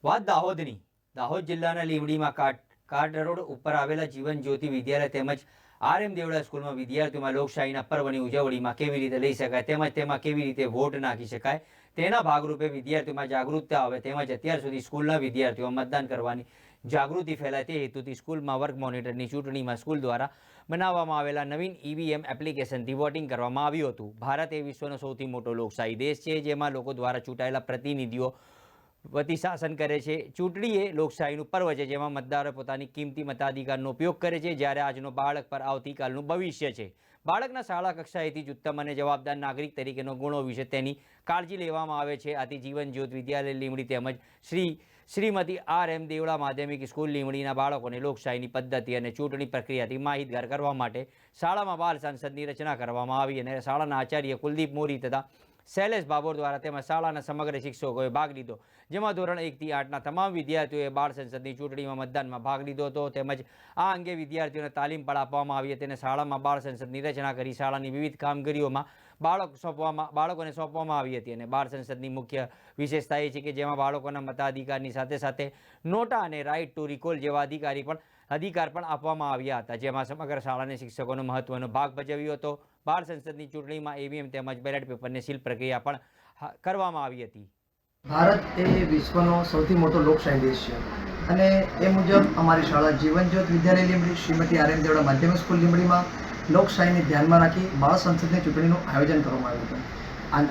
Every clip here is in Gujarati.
વાત દાહોદની દાહોદ જિલ્લાના લીંબડીમાં કાટ રોડ ઉપર આવેલા જીવન જ્યોતિ વિદ્યાલય તેમજ RM દેવડા સ્કૂલમાં વિદ્યાર્થીઓમાં લોકશાહીના પર્વની ઉજવણીમાં કેવી રીતે લઈ શકાય તેમજ તેમાં કેવી રીતે વોટ નાખી શકાય તેના ભાગરૂપે વિદ્યાર્થીઓમાં જાગૃતતા આવે તેમજ અત્યાર સુધી સ્કૂલના વિદ્યાર્થીઓ મતદાન કરવાની જાગૃતિ ફેલાય તે હેતુથી સ્કૂલમાં વર્ક મોનિટરની ચૂંટણીમાં સ્કૂલ દ્વારા બનાવવામાં આવેલા નવીન EVM એપ્લિકેશનથી વોટિંગ કરવામાં આવ્યું હતું. ભારત એ વિશ્વનો સૌથી મોટો લોકશાહી દેશ છે, જેમાં લોકો દ્વારા ચૂંટાયેલા પ્રતિનિધિઓ વતી શાસન કરે છે. ચૂંટણી એ લોકશાહીનું પર્વ છે, જેમાં મતદારો પોતાની કિંમતી મતાધિકારનો ઉપયોગ કરે છે. જ્યારે આજનો બાળક પર આવતીકાલનું ભવિષ્ય છે. બાળકના શાળા કક્ષાએથી જ ઉત્તમ અને જવાબદાર નાગરિક તરીકેનો ગુણો વિશે તેની કાળજી લેવામાં આવે છે. આથી જીવન જ્યોત વિદ્યાલય લીંબડી તેમજ શ્રીમતી RM દેવડા માધ્યમિક સ્કૂલ લીંબડીના બાળકોને લોકશાહીની પદ્ધતિ અને ચૂંટણી પ્રક્રિયાથી માહિતગાર કરવા માટે શાળામાં બાળ સંસદની રચના કરવામાં આવી અને શાળાના આચાર્ય કુલદીપ મોરી તથા શૈલેષ બાબોર દ્વારા તેમાં શાળાના સમગ્ર શિક્ષકોએ ભાગ લીધો, જેમાં ધોરણ 1 થી 8ના તમામ વિદ્યાર્થીઓએ બાળ સંસદની ચૂંટણીમાં મતદાનમાં ભાગ લીધો હતો. તેમજ આ અંગે વિદ્યાર્થીઓને તાલીમ પણ આપવામાં આવી હતી અને શાળામાં બાળ સંસદની રચના કરી શાળાની વિવિધ કામગીરીઓમાં બાળકોને સોંપવામાં આવી હતી. અને બાળ સંસદની મુખ્ય વિશેષતા એ છે કે જેમાં બાળકોના મતાધિકારની સાથે સાથે નોટા અને રાઇટ ટુ રિકોલ જેવા અધિકાર પણ આપવામાં આવ્યા હતા, જેમાં સમગ્ર શાળાના શિક્ષકોનો મહત્વનો ભાગ ભજવ્યો હતો. બાળ સંસદની ચૂંટણીમાં EVM તેમજ બેલેટ પેપરની સીલ પ્રક્રિયા પણ કરવામાં આવી હતી. ભારત એ વિશ્વનો સૌથી મોટો લોકશાહી દેશ છે અને એ મુજબ અમારી શાળા જીવન જ્યોત વિદ્યાલય લીંબડી શ્રીમતી RM દેવડા માધ્યમિક સ્કૂલ લીંબડીમાં લોકશાહીને ધ્યાનમાં રાખી બાળ સંસદની ચૂંટણીનું આયોજન કરવામાં આવ્યું હતું.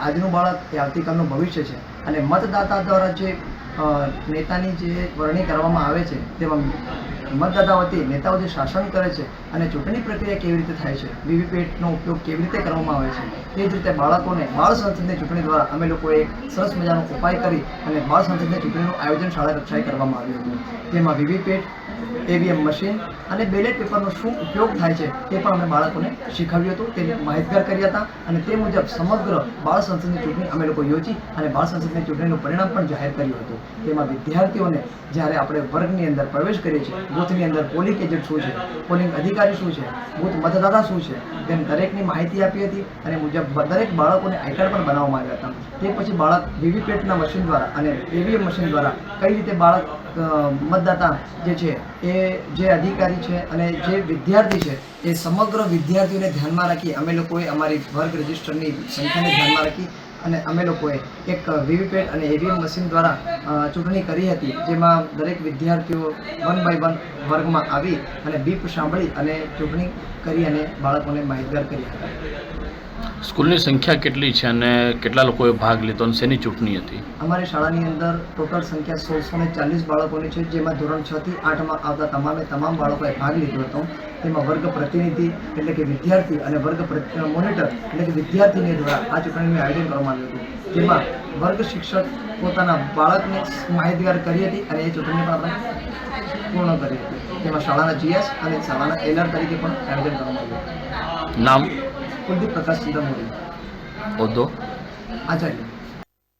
આજનું બાળક એ આવતીકાલનું ભવિષ્ય છે અને મતદાતા દ્વારા જે નેતાની જે વરણી કરવામાં આવે છે તેમાં મતદાતા વતી નેતાઓ જે શાસન કરે છે અને ચૂંટણી પ્રક્રિયા કેવી રીતે થાય છે, વીવીપેટનો ઉપયોગ કેવી રીતે કરવામાં આવે છે, તે જ રીતે બાળકોને બાળ સંસદની ચૂંટણી દ્વારા અમે લોકોએ સરસ મજાનો ઉપાય કરી અને બાળ સંસદની ચૂંટણીનું આયોજન શાળા કક્ષાએ કરવામાં આવ્યું હતું. તેમાં વીવીપેટ, EVM મશીન અને બેલેટ પેપરનો શું ઉપયોગ થાય છે તે પણ અમે બાળકોને શીખવ્યું હતું, તે માહિતગાર કર્યા હતા અને તે મુજબ સમગ્ર બાળ સંસદની ચૂંટણી અમે લોકો યોજી અને બાળ સંસદની ચૂંટણીનું પરિણામ પણ જાહેર કર્યું હતું. તેમાં વિદ્યાર્થીઓને જ્યારે આપણે વર્ગની અંદર પ્રવેશ કરીએ છીએ, બૂથની અંદર પોલિંગ એજન્ટ શું છે, પોલિંગ અધિકારી શું છે, બૂથ મતદાતા શું છે, તેમ દરેકની માહિતી આપી હતી અને મુજબ દરેક બાળકોને આઈ કાર્ડ પણ બનાવવામાં આવ્યા હતા. તે પછી બાળક વીવીપેટના મશીન દ્વારા અને EVM મશીન દ્વારા કઈ રીતે બાળક મતદાતા જે છે એ જે અધિકારી છે અને જે વિદ્યાર્થી છે એ સમગ્ર વિદ્યાર્થીઓને ધ્યાનમાં રાખી અમે લોકોએ અમારી વર્ગ રજિસ્ટરની સંખ્યાને ધ્યાનમાં રાખી અને અમે લોકોએ એક વીવીપેટ અને EVM મશીન દ્વારા ચૂંટણી કરી હતી, જેમાં દરેક વિદ્યાર્થીઓ 1 by 1 વર્ગમાં આવી અને બીપ સાંભળી અને ચૂંટણી કરી અને બાળકોને માહિતગાર કર્યા હતા. સ્કૂલની સંખ્યા કેટલી છે અને કેટલા લોકોએ ભાગ લીધો અને શેની ચૂંટણી હતી? અમારી શાળાની અંદર ટોટલ સંખ્યા 1640 બાળકોની છે, જેમાં ધોરણ 6 થી 8માં આવતા તમામ બાળકોએ ભાગ લીધો હતો. તેમાં વર્ગ પ્રતિનિધિ એટલે કે વિદ્યાર્થી અને વર્ગ મોનિટર એટલે કે વિદ્યાર્થીની દ્વારા આ ચૂંટણીનું આયોજન કરવામાં આવ્યું હતું, જેમાં વર્ગ શિક્ષક પોતાના બાળકને માહિતગાર કરી હતી અને એ ચૂંટણી પણ આપણે પૂર્ણ કરી હતી. તેમાં શાળાના GS અને શાળાના LR તરીકે પણ આયોજન કરવામાં આવ્યું. નામ? કુલદીપ પ્રકાશ ચંદ્ર મોરી, હોદ્દો? આચાર્ય.